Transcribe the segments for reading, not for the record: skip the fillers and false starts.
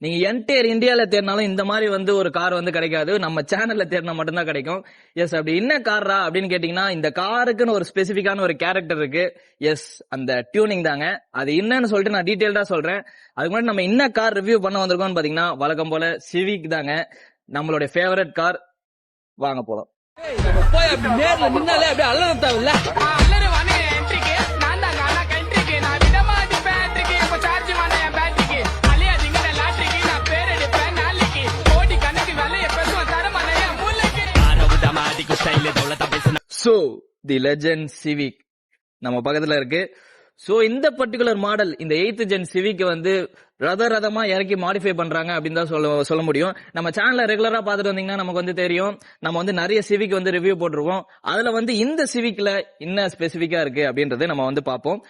நீங்க என்டையர் இந்தியால தேடினாலும் இந்த மாதிரி வந்து ஒரு கார் வந்து கிடைக்காது. நம்ம சேனல்ல தேடினா மட்டும்தான் கிடைக்கும். எஸ், அப்படி என்ன காரா அப்படின்னு கேட்டீங்கன்னா, இந்த காருக்குன்னு ஒரு ஸ்பெசிபிக்கான ஒரு கேரக்டர் இருக்கு. எஸ், அந்த டியூனிங் தாங்க. அது என்னன்னு சொல்லிட்டு நான் டீடைல்டா சொல்றேன். அதுக்கு முன்னாடி நம்ம என்ன கார் ரிவ்யூ பண்ண வந்திருக்கோம்னு பாத்தீங்கன்னா, வழக்கம் போல சிவிக் தாங்க, நம்மளுடைய ஃபேவரட் கார். வாங்க போலாம். போய் அப்படி நேர்ல நின்னாலே அப்படியே அலற தேவையில்ல. சோ தி லெஜெண்ட் சிவிக் நம்ம பக்கத்துல இருக்கு. சோ இந்த பர்டிகுலர் மாடல், இந்த 8th ஜென் சிவிக் வந்து ரதமா இறக்கி மாடிஃபை பண்றாங்க அப்படின்னு தான் சொல்ல முடியும். நம்ம சேனல்ல ரெகுலரா பாத்துட்டு வந்தீங்கன்னா நமக்கு வந்து தெரியும், நம்ம வந்து நிறைய சிவிக் வந்து ரிவ்யூ போட்டிருக்கோம். அதுல வந்து இந்த சிவிக்ல என்ன ஸ்பெசிபிக்கா இருக்கு அப்படின்றது நம்ம வந்து பார்ப்போம்.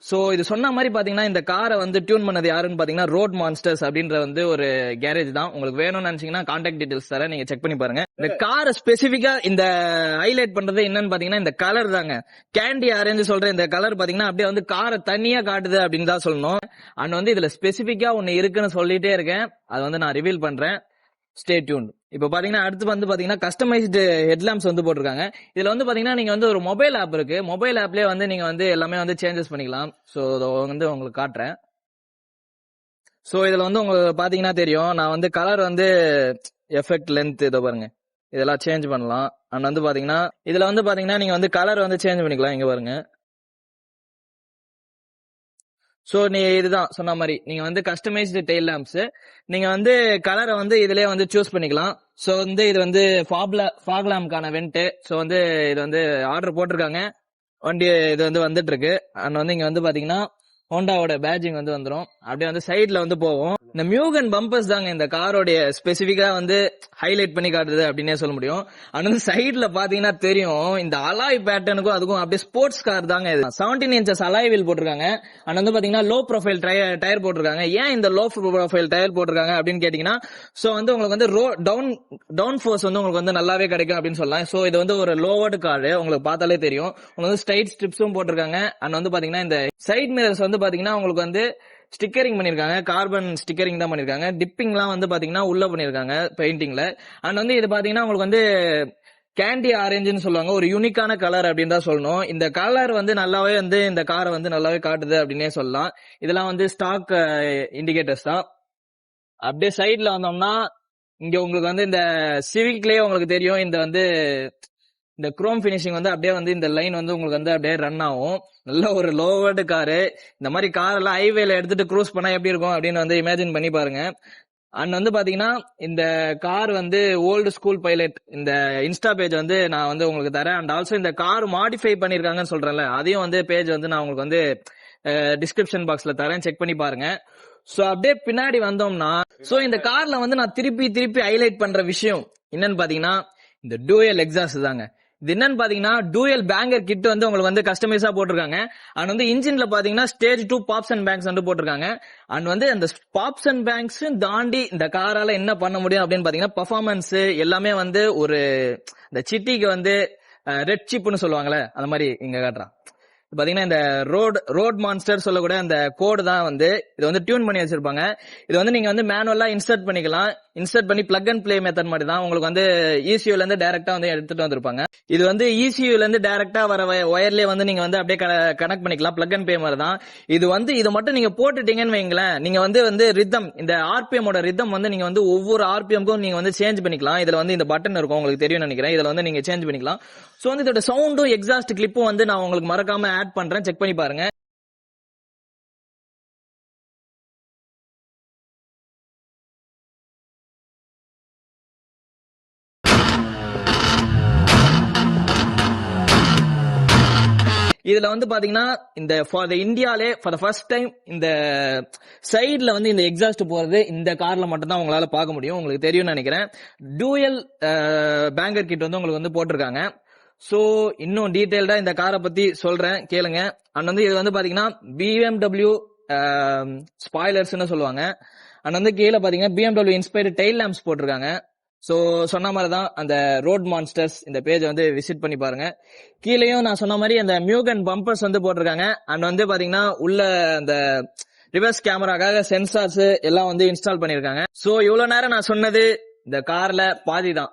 சோ இது சொன்ன மாதிரி பாத்தீங்கன்னா, இந்த காரை வந்து டியூன் பண்ணது யாருன்னு பாத்தீங்கன்னா ரோட் மான்ஸ்டர்ஸ் அப்படின்ற வந்து ஒரு கேரேஜ் தான். உங்களுக்கு வேணும்னு நினைச்சீங்கன்னா கான்டாக்ட் டீடைல்ஸ் தரேன், நீங்க செக் பண்ணி பாருங்க. இந்த காரை ஸ்பெசிபிக்கா இந்த ஹைலைட் பண்றது என்னன்னு பாத்தீங்கன்னா இந்த கலர் தாங்க. கேண்டி ஆரஞ்சு சொல்ற இந்த கலர் பாத்தீங்கன்னா அப்படியே வந்து காரை தனியா காட்டுது அப்படின்னு தான் சொல்லணும். அண்ட் வந்து இதுல ஸ்பெசிபிக்கா ஒன்னு இருக்குன்னு சொல்லிட்டே இருக்கேன், அது வந்து நான் ரிவீல் பண்றேன். Stay tune. இப்ப பாத்தீங்கன்னா அடுத்து வந்து பாத்தீங்கன்னா கஸ்டமைஸ்டு ஹெட்லாம்ப்ஸ் வந்து போட்டிருக்காங்க. இதுல வந்து பாத்தீங்கன்னா நீங்க வந்து ஒரு மொபைல் ஆப் இருக்கு. மொபைல் ஆப்லயே வந்து நீங்க வந்து எல்லாமே வந்து சேஞ்சஸ் பண்ணிக்கலாம். சோ வந்து உங்களுக்கு காட்டுறேன். சோ இதுல வந்து உங்களுக்கு பாத்தீங்கன்னா தெரியும், நான் வந்து கலர் வந்து எஃபெக்ட் லென்த் இதை பாருங்க, இதெல்லாம் சேஞ்ச் பண்ணலாம். அண்ட் வந்து பாத்தீங்கன்னா இதுல வந்து பாத்தீங்கன்னா நீங்க வந்து கலர் வந்து சேஞ்ச் பண்ணிக்கலாம். இங்க பாருங்க. சோ நீ இதுதான் சொன்ன மாதிரி நீங்க வந்து கஸ்டமைஸ்டு டெயில் லேம்ப்ஸ், நீங்க வந்து கலரை வந்து இதுலயே வந்து சூஸ் பண்ணிக்கலாம். சோ வந்து இது வந்து ஃபாக் லேம்ப்கான வெண்ட். சோ வந்து இது வந்து ஆர்டர் போட்டிருக்காங்க, வண்டி இது வந்து வந்துட்டு இருக்கு. அண்ட் வந்து இங்க வந்து பாத்தீங்கன்னா ஹோண்டாவோட பேட்ஜிங் வந்து வந்துரும். அப்படியே வந்து சைட்ல வந்து போவோம். இந்த மியூகன் பம்பர்ஸ் தாங்க இந்த காரோடைய ஸ்பெசிபிக்கா வந்து ஹைலைட் பண்ணி காட்டுது அப்படின்னே சொல்ல முடியும். ஆனா வந்து சைட்ல பாத்தீங்கன்னா தெரியும், இந்த அலாய் பேட்டர்னுக்கும் அதுக்கும் அப்படியே ஸ்போர்ட்ஸ் கார் தாங்க இது. 17 இன்ச்சஸ் அலாய் வீல் போட்டிருக்காங்க. அண்ட் வந்து பாத்தீங்கன்னா லோ ப்ரொஃபைல் டயர் போட்டிருக்காங்க. ஏன் இந்த லோ ப்ரொஃபைல் டயர் போட்டிருக்காங்க அப்படின்னு கேட்டீங்கன்னா, சோ வந்து உங்களுக்கு வந்து டவுன் ஃபோர்ஸ் வந்து உங்களுக்கு வந்து நல்லாவே கிடைக்கும் அப்படின்னு சொல்லலாம். சோ இது வந்து ஒரு லோவர்டு கார், உங்களுக்கு பார்த்தாலே தெரியும். உங்களுக்கு வந்து ஸ்ட்ரைட் ஸ்ட்ரிப்ஸும் போட்டிருக்காங்க. அண்ட் வந்து பாத்தீங்கன்னா இந்த சைட் மிரர்ஸ் வந்து பாத்தீங்கன்னா உங்களுக்கு வந்து ஸ்டிக்கரிங் பண்ணிருக்காங்க, கார்பன் ஸ்டிக்கரிங் தான் பண்ணிருக்காங்க. டிப்பிங்லாம் வந்து பாத்தீங்கன்னா உள்ள பண்ணிருக்காங்க பெயிண்டிங்ல. அண்ட் வந்து இது பாத்தீங்கன்னா உங்களுக்கு வந்து கேண்டி ஆரஞ்சுன்னு சொல்லுவாங்க, ஒரு யூனிக்கான கலர் அப்படின்னு தான் சொல்லணும். இந்த கலர் வந்து நல்லாவே வந்து இந்த காரை வந்து நல்லாவே காட்டுது அப்படின்னே சொல்லலாம். இதெல்லாம் வந்து ஸ்டாக் இண்டிகேட்டர்ஸ் தான். அப்படியே சைட்ல வந்தோம்னா இங்க உங்களுக்கு வந்து இந்த சிவிக்லயே உங்களுக்கு தெரியும், இந்த வந்து இந்த குரோம் பினிஷிங் வந்து அப்படியே வந்து இந்த லைன் வந்து உங்களுக்கு வந்து அப்படியே ரன் ஆகும். நல்ல ஒரு லோவர்டு காரு. இந்த மாதிரி கார் எல்லாம் ஹைவேல எடுத்துட்டு க்ரூஸ் பண்ணா எப்படி இருக்கும் அப்படின்னு வந்து இமேஜின் பண்ணி பாருங்க. அண்ட் வந்து பாத்தீங்கன்னா இந்த கார் வந்து ஓல்டு ஸ்கூல் பைலட், இந்த இன்ஸ்டா பேஜ் வந்து நான் வந்து உங்களுக்கு தரேன். அண்ட் ஆல்சோ இந்த கார் மாடிஃபை பண்ணிருக்காங்கன்னு சொல்றேன்ல, அதையும் வந்து பேஜ் வந்து நான் உங்களுக்கு வந்து டிஸ்கிரிப்ஷன் பாக்ஸ்ல தரேன், செக் பண்ணி பாருங்க. சோ அப்படியே பின்னாடி வந்தோம்னா, சோ இந்த கார்ல வந்து நான் திருப்பி ஹைலைட் பண்ற விஷயம் என்னன்னு பாத்தீங்கன்னா இந்த டூயல் எக்ஸாஸ்ட் தாங்க. இது என்னன்னு பாத்தீங்கன்னா டூயல் பேங்கர் கிட் வந்து உங்களுக்கு வந்து கஸ்டமைஸா போட்டிருக்காங்க. அண்ட் வந்து இன்ஜின்ல பாத்தீங்கன்னா ஸ்டேஜ் 2 பாப்ஸ் அண்ட் பேங்க்ஸ் வந்து போட்டிருக்காங்க. அண்ட் வந்து அந்த பாப்ஸ் அண்ட் பேங்க்ஸ் தாண்டி இந்த காரால என்ன பண்ண முடியும் அப்படின்னு பாத்தீங்கன்னா பெர்ஃபார்மன்ஸ் எல்லாமே வந்து ஒரு இந்த சிட்டிக்கு வந்து ரெட் சிப்னு சொல்லுவாங்கல்ல, அந்த மாதிரி இங்க காட்டுறான். பாத்தீங்கன்னா இந்த ரோட் மான்ஸ்டர் சொல்லக்கூடிய அந்த கோடு தான் வந்து இது வந்து டியூன் பண்ணி வச்சிருப்பாங்க. இது வந்து நீங்க வந்து மேனுவலா இன்சர்ட் பண்ணிக்கலாம். இன்சர்ட் பண்ணி பிளக் அண்ட் பிளே மெத்தட் மாதிரி தான். உங்களுக்கு வந்து ECUல இருந்து டைரக்டா வந்து எடுத்துட்டு வந்திருப்பாங்க. இது வந்து ECUல இருந்து டைரக்டா வர ஒயர்லயே வந்து நீங்க வந்து அப்படியே கனெக்ட் பண்ணிக்கலாம். பிளக் அண்ட் பிளே மாதிரி தான். இது வந்து இதை மட்டும் நீங்க போட்டுட்டீங்கன்னு வைங்களேன், நீங்க வந்து ரிதம், இந்த RPM ஓட ரிதம் வந்து நீங்க வந்து ஒவ்வொரு RPMக்கும் நீங்க வந்து சேஞ்ச் பண்ணிக்கலாம். இதுல வந்து இந்த பட்டன் இருக்கும், உங்களுக்கு தெரியும் நினைக்கிறேன். இதுல வந்து நீங்க சேஞ்ச் பண்ணிக்கலாம். சோ வந்து இதோட சவுண்டும் எக்ஸாஸ்ட் கிளிப்பும் வந்து நான் உங்களுக்கு மறக்காம ஆட் பண்றேன், செக் பண்ணி பாருங்க. இதுல வந்து பாத்தீங்கன்னா இந்த இந்தியாலே ஃபார் த ஃபர்ஸ்ட் டைம் இந்த சைடுல வந்து இந்த எக்ஸாஸ்ட் போறது இந்த கார்ல மட்டும் தான் உங்களால பார்க்க முடியும். உங்களுக்கு தெரியும்னு நினைக்கிறேன். டூயல் பேங்கர் கிட் வந்து உங்களுக்கு வந்து போட்டிருக்காங்க. சோ இன்னும் டீடைல்டா இந்த காரை பத்தி சொல்றேன், கேளுங்க. அண்ட் வந்து இது வந்து பாத்தீங்கன்னா BMW ஸ்பாய்லர்ஸ்னு சொல்லுவாங்க. அண்ட் வந்து கீழே பாத்தீங்கன்னா BMW இன்ஸ்பயர்டு டெயில் லேம்ப்ஸ் போட்டிருக்காங்க. சோ சொன்ன மாதிரி தான் அந்த ரோட் மான்ஸ்டர்ஸ் இந்த பேஜ் வந்து விசிட் பண்ணி பாருங்க. கீழேயும் நான் சொன்ன மாதிரி அந்த மியூகன் பம்பர்ஸ் வந்து போட்டிருக்காங்க. அண்ட் வந்து பாத்தீங்கன்னா உள்ள அந்த ரிவர்ஸ் கேமராக்காக சென்சார்ஸ் எல்லாம் வந்து இன்ஸ்டால் பண்ணிருக்காங்க. சோ இவ்வளவு நேரம் நான் சொன்னது இந்த கார்ல பாதி தான்.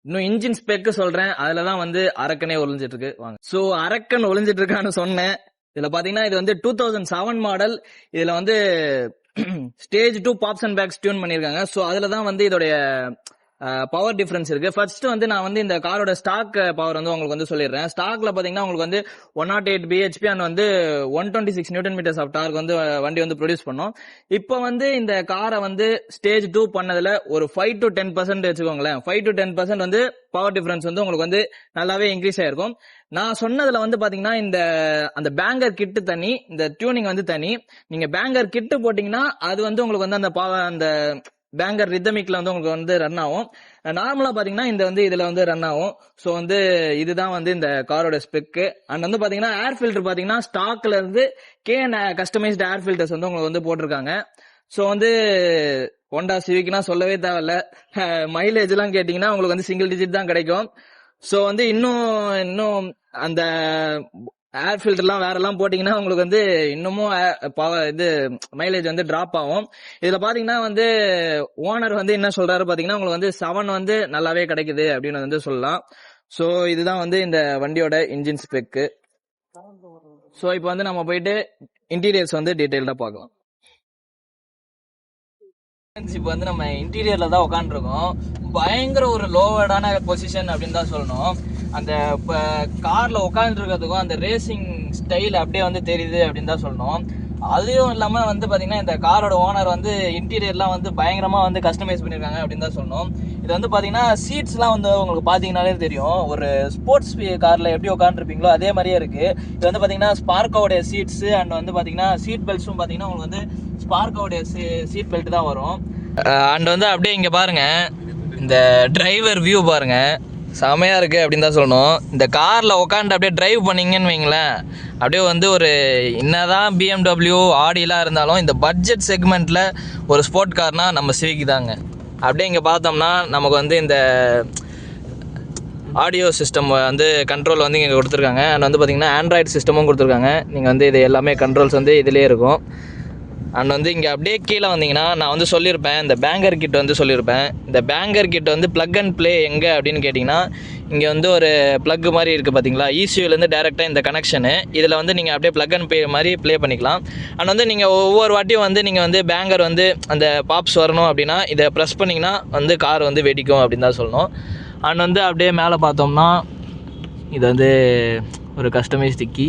இன்னும் இன்ஜின் ஸ்பெக் சொல்றேன், அதுலதான் வந்து அரக்கனே ஒளிஞ்சிட்டு இருக்கு. வாங்க. சோ அரக்கன் ஒளிஞ்சிட்டு இருக்கான்னு சொன்னேன். இதுல பாத்தீங்கன்னா இது வந்து 2007 மாடல். இதுல வந்து ஸ்டேஜ் 2 பாப்ஸ் அண்ட் பேக்ஸ் டியூன் பண்ணிருக்காங்க. சோ அதுலதான் வந்து இதோடைய பவர் டிஃபரன்ஸ் இருக்கு. ஃபர்ஸ்ட் வந்து நான் வந்து இந்த காரோட ஸ்டாக் பவர் வந்து உங்களுக்கு வந்து சொல்லிடுறேன். ஸ்டாக்ல பாத்தீங்கன்னா உங்களுக்கு வந்து 108 bhp அண்ட் வந்து 126 நியூட்டன் மீட்டர்ஸ் ஆஃப் டார்க் வந்து வண்டி வந்து ப்ரொடியூஸ் பண்ணும். இப்போ வந்து இந்த காரை வந்து ஸ்டேஜ் 2 பண்ணதுல ஒரு 5 to 10% வச்சுக்கோங்களேன். 5 to 10% வந்து பவர் டிஃபரன்ஸ் வந்து உங்களுக்கு வந்து நல்லாவே இன்க்ரீஸ் ஆயிருக்கும். நான் சொன்னதுல வந்து பாத்தீங்கன்னா இந்த அந்த பேங்கர் கிட்டு தனி, இந்த டியூனிங் வந்து தனி. நீங்க பேங்கர் கிட்டு போட்டீங்கன்னா அது வந்து உங்களுக்கு வந்து அந்த பேங்கர் ரிதமிக்ல வந்து உங்களுக்கு வந்து ரன் ஆகும். நார்மலா பாத்தீங்கன்னா இந்த வந்து இதுல வந்து ரன் ஆகும். சோ வந்து இதுதான் வந்து இந்த காரோட ஸ்பெக். அண்ட் வந்து பாத்தீங்கன்னா ஏர் ஃபில்டர் பாத்தீங்கன்னா ஸ்டாக்ல இருந்து கேன் கஸ்டமைஸ்டு ஏர் ஃபில்டர்ஸ் வந்து உங்களுக்கு வந்து போட்டிருக்காங்க. சோ வந்து ஹோண்டா சிவிக்னா சொல்லவே தேவையில்ல. மைலேஜ் எல்லாம் கேட்டீங்கன்னா உங்களுக்கு வந்து சிங்கிள் டிஜிட் தான் கிடைக்கும். சோ வந்து இன்னும் அந்த ஏர் ஃபில்டர் எல்லாம் வேற எல்லாம் போட்டீங்கன்னா உங்களுக்கு வந்து இன்னமும் இது மைலேஜ் வந்து டிராப் ஆகும். இதுல பாத்தீங்கன்னா வந்து ஓனர் வந்து என்ன சொல்றாரு பாத்தீங்கன்னா உங்களுக்கு வந்து 7 வந்து நல்லாவே கிடைக்குது அப்படின்னு வந்து சொல்லலாம். சோ இதுதான் வந்து இந்த வண்டியோட இன்ஜின் ஸ்பெக். சோ இப்போ வந்து நம்ம போயிட்டு இன்டீரியர்ஸ் வந்து டீடைல்டா பார்க்கலாம். இப்போ வந்து நம்ம இன்டீரியர்ல தான் உட்காந்துருக்கோம். பயங்கர ஒரு லோவர்டான பொசிஷன் அப்படின்னு தான் சொல்லணும். அந்த கார்ல உட்காந்துருக்கிறதுக்கும் அந்த ரேசிங் ஸ்டைல் அப்படியே வந்து தெரியுது அப்படின்னு தான் சொல்லணும். அதுவும் இல்லாம வந்து பாத்தீங்கன்னா இந்த காரோட ஓனர் வந்து இன்டீரியர்லாம் வந்து பயங்கரமா வந்து கஸ்டமைஸ் பண்ணிருக்காங்க அப்படின்னு தான் சொல்லணும். இது வந்து பாத்தீங்கன்னா சீட்ஸ்லாம் வந்து உங்களுக்கு பாத்தீங்கன்னாலே தெரியும், ஒரு ஸ்போர்ட்ஸ் கார்ல எப்படி உட்காந்துருப்பீங்களோ அதே மாதிரியே இருக்கு. இது வந்து பாத்தீங்கன்னா ஸ்பார்க்கோடைய சீட்ஸ் அண்ட் வந்து பாத்தீங்கன்னா சீட் பெல்ட்ஸும் பாத்தீங்கன்னா உங்களுக்கு வந்து ஸ்பார்க்கோடைய சீட் பெல்ட் தான் வரும். அண்ட் வந்து அப்படியே இங்க பாருங்க, இந்த டிரைவர் வியூ பாருங்க, செமையா இருக்கு அப்படின்னு தான் சொல்லணும். இந்த கார்ல உட்காந்து அப்படியே டிரைவ் பண்ணீங்கன்னு வைங்களேன், அப்படியே வந்து ஒரு என்னதான் BMW ஆடிலாம் இருந்தாலும் இந்த பட்ஜெட் செக்மெண்ட்ல ஒரு ஸ்போர்ட் கார்னா நம்ம சிவிக் தாங்க. அப்படியே இங்கே பார்த்தோம்னா நமக்கு வந்து இந்த ஆடியோ சிஸ்டம் வந்து கண்ட்ரோல் வந்து இங்கே கொடுத்துருக்காங்க. அண்ட் வந்து பார்த்திங்கன்னா ஆண்ட்ராய்டு சிஸ்டமும் கொடுத்துருக்காங்க. நீங்கள் வந்து இது எல்லாமே கண்ட்ரோல்ஸ் வந்து இதிலே இருக்கும். அண்ட் வந்து இங்கே அப்படியே கீழே வந்தீங்கன்னா நான் வந்து சொல்லியிருப்பேன், இந்த பேங்கர் கிட் வந்து சொல்லியிருப்பேன். இந்த பேங்கர் கிட் வந்து ப்ளக் அண்ட் ப்ளே எங்கே அப்படின்னு கேட்டிங்கன்னா, இங்கே வந்து ஒரு ப்ளக் மாதிரி இருக்குது பார்த்தீங்களா, ECUலேருந்து டேரெக்டாக இந்த கனெக்ஷனு. இதில் வந்து நீங்கள் அப்படியே ப்ளக் அண்ட் ப்ளே மாதிரி ப்ளே பண்ணிக்கலாம். அண்ட் வந்து நீங்கள் ஒவ்வொரு வாட்டியும் வந்து நீங்கள் வந்து பேங்கர் வந்து அந்த பாப்ஸ் வரணும் அப்படின்னா இதை ப்ரெஸ் பண்ணிங்கன்னா வந்து கார் வந்து வெடிக்கும் அப்படின்னு தான் சொல்லணும். அண்ட் வந்து அப்படியே மேலே பார்த்தோம்னா இது வந்து ஒரு கஸ்டமைஸ்டு கீ.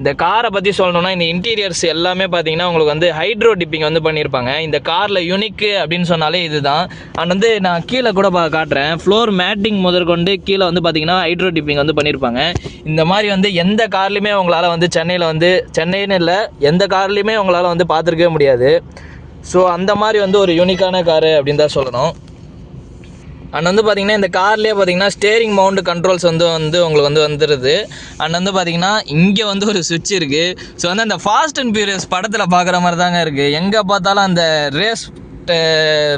இந்த காரை பற்றி சொல்லணும்னா இந்த இன்டீரியர்ஸ் எல்லாமே பார்த்தீங்கன்னா உங்களுக்கு வந்து ஹைட்ரோ டிப்பிங் வந்து பண்ணியிருப்பாங்க. இந்த காரில் யூனிக்கு அப்படின்னு சொன்னாலே இதுதான். அண்ட் வந்து நான் கீழே கூட காட்டுறேன், ஃப்ளோர் மேட்டிங் முதற்கொண்டு கீழே வந்து பார்த்தீங்கன்னா ஹைட்ரோ டிப்பிங் வந்து பண்ணியிருப்பாங்க. இந்த மாதிரி வந்து எந்த கார்லையுமே உங்களால் வந்து சென்னைன்னு இல்லை, எந்த கார்லையுமே உங்களால் வந்து பார்த்துருக்கவே முடியாது. ஸோ அந்த மாதிரி வந்து ஒரு யூனிக்கான காரு அப்படின்னு தான் சொல்லணும். அண்ட் வந்து பார்த்தீங்கன்னா இந்த கார்லேயே பார்த்தீங்கன்னா ஸ்டேரிங் மவுண்ட் கண்ட்ரோல்ஸ் வந்து உங்களுக்கு வந்து வந்துடுது. அண்ட் வந்து பார்த்தீங்கன்னா இங்கே வந்து ஒரு சுவிட்ச் இருக்குது. ஸோ வந்து அந்த ஃபாஸ்ட் அண்ட் ஃபியூரியஸ் படத்தில் பார்க்குற மாதிரி தாங்க இருக்குது. எங்கே பார்த்தாலும் அந்த ரேஸ்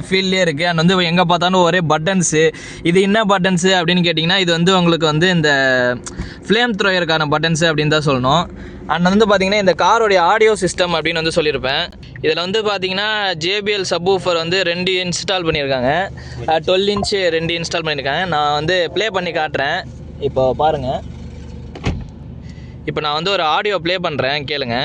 ஃபீல்ட்லேயே இருக்குது. அண்ட் வந்து எங்கே பார்த்தாலும் ஒரே பட்டன்ஸு. இது என்ன பட்டன்ஸு அப்படின்னு கேட்டிங்கன்னா இது வந்து உங்களுக்கு வந்து இந்த ஃப்ளேம் த்ரோயருக்கான பட்டன்ஸு அப்படின்னு தான் சொல்லணும். அண்ட் வந்து பார்த்தீங்கன்னா இந்த காரோடைய ஆடியோ சிஸ்டம் அப்படின்னு வந்து சொல்லியிருப்பேன். இதில் வந்து பார்த்தீங்கன்னா JBL சப்வூஃபர் வந்து 2 இன்ஸ்டால் பண்ணியிருக்காங்க. 12 inch 2 இன்ஸ்டால் பண்ணியிருக்காங்க. நான் வந்து ப்ளே பண்ணி காட்டுறேன். இப்போ பாருங்கள், இப்போ நான் வந்து ஒரு ஆடியோ ப்ளே பண்ணுறேன், கேளுங்க.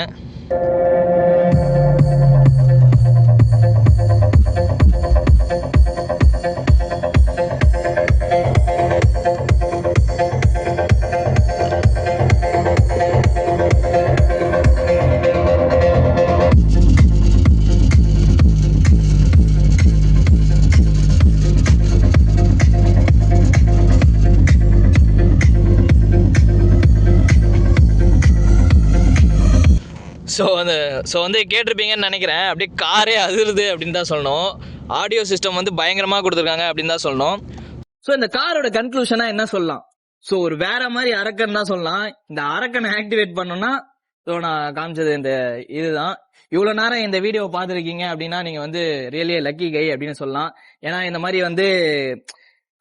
ஸோ வந்து கேட்டிருப்பீங்கன்னு நினைக்கிறேன், அப்படியே காரே அதிருது அப்படின்னு தான் சொல்லணும். ஆடியோ சிஸ்டம் வந்து பயங்கரமாக கொடுத்துருக்காங்க அப்படின்னு தான் சொல்லணும். ஸோ இந்த காரோட கன்க்ளூஷனாக என்ன சொல்லலாம்? ஸோ ஒரு வேற மாதிரி அரக்கன் தான் சொல்லலாம். இந்த அரக்கனை ஆக்டிவேட் பண்ணோம்னா ஸோ நான் காமிச்சது இந்த இதுதான். இவ்வளோ நேரம் இந்த வீடியோ பார்த்துருக்கீங்க அப்படின்னா நீங்கள் வந்து ரியலியே லக்கி கை அப்படின்னு சொல்லலாம். ஏன்னா இந்த மாதிரி வந்து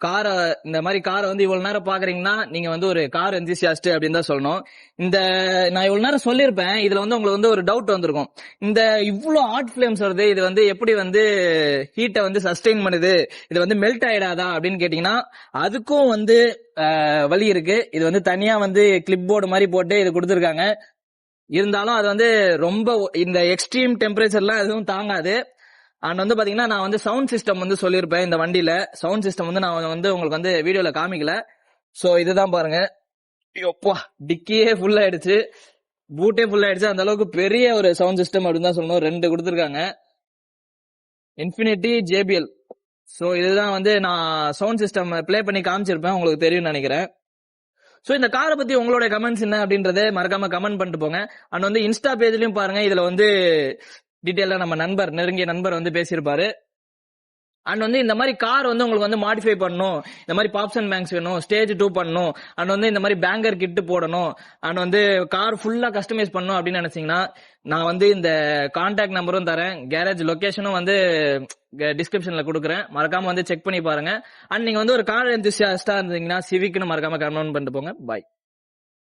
காரை இந்த மாதிரி காரை வந்து இவ்வளவு நேரம் பாக்குறீங்கன்னா நீங்க வந்து ஒரு கார் எந்திசியாஸ்ட் அப்படின்னு தான் சொல்லணும். இந்த நான் இவ்வளவு நேரம் சொல்லியிருப்பேன், இதுல வந்து உங்களுக்கு வந்து ஒரு டவுட் வந்திருக்கும். இந்த இவ்வளவு ஹாட் ஃபிளேம்ஸ் வருது, இது வந்து எப்படி வந்து ஹீட்டை வந்து சஸ்டெயின் பண்ணுது, இது வந்து மெல்ட் ஆயிடாதா அப்படின்னு கேட்டீங்கன்னா அதுக்கும் வந்து வழி இருக்கு. இது வந்து தனியா வந்து கிளிப் போர்டு மாதிரி போட்டு இது கொடுத்துருக்காங்க. இருந்தாலும் அது வந்து ரொம்ப இந்த எக்ஸ்ட்ரீம் டெம்பரேச்சர்லாம் எதுவும் தாங்காது. அண்ட் வந்து பாத்தீங்கன்னா நான் வந்து சவுண்ட் சிஸ்டம் வந்து சொல்லியிருப்பேன். இந்த வண்டியில சவுண்ட் சிஸ்டம் வந்து நான் வந்து உங்களுக்கு வந்து வீடியோல காமிக்கல. சோ இதுதான் பாருங்க. எப்பா டிக்கியே ஃபுல் ஆயிடுச்சு, பூட்டே ஃபுல் ஆயிடுச்சு. அந்த அளவுக்கு பெரிய ஒரு சவுண்ட் சிஸ்டம் அப்படின்னு தான் சொல்லணும். 2 கொடுத்துருக்காங்க, இன்ஃபினிட்டி JBL. சோ இதுதான் வந்து நான் சவுண்ட் சிஸ்டம் ப்ளே பண்ணி காமிச்சிருப்பேன், உங்களுக்கு தெரியும்னு நினைக்கிறேன். சோ இந்த காரை பத்தி உங்களோட கமெண்ட்ஸ் என்ன அப்படின்றத மறக்காம கமெண்ட் பண்ணிட்டு போங்க. அண்ட் வந்து இன்ஸ்டா பேஜ்லயும் பாருங்க, இதுல வந்து டீடைலா நம்ம நெருங்கிய நண்பர் வந்து பேசியிருப்பாரு. அண்ட் வந்து இந்த மாதிரி கார் வந்து உங்களுக்கு வந்து மாடிஃபை பண்ணணும், இந்த மாதிரி பாப்ஸ் அண்ட் பேங்க்ஸ் வேணும், ஸ்டேஜ் 2 பண்ணணும், அண்ட் வந்து இந்த மாதிரி பேங்கர் கிட்டு போடணும், அண்ட் வந்து கார் ஃபுல்லா கஸ்டமைஸ் பண்ணணும் அப்படின்னு நினைச்சீங்கன்னா நான் வந்து இந்த கான்டாக்ட் நம்பரும் தரேன், கேரேஜ் லொகேஷனும் வந்து டிஸ்கிரிப்ஷன்ல கொடுக்குறேன். மறக்காம வந்து செக் பண்ணி பாருங்க. அண்ட் நீங்க வந்து ஒரு கார் எந்திசியாஸ்டா இருந்தீங்கன்னா சிவிக்னு மறக்காம கமெண்ட் பண்ணிட்டு போங்க. பாய்.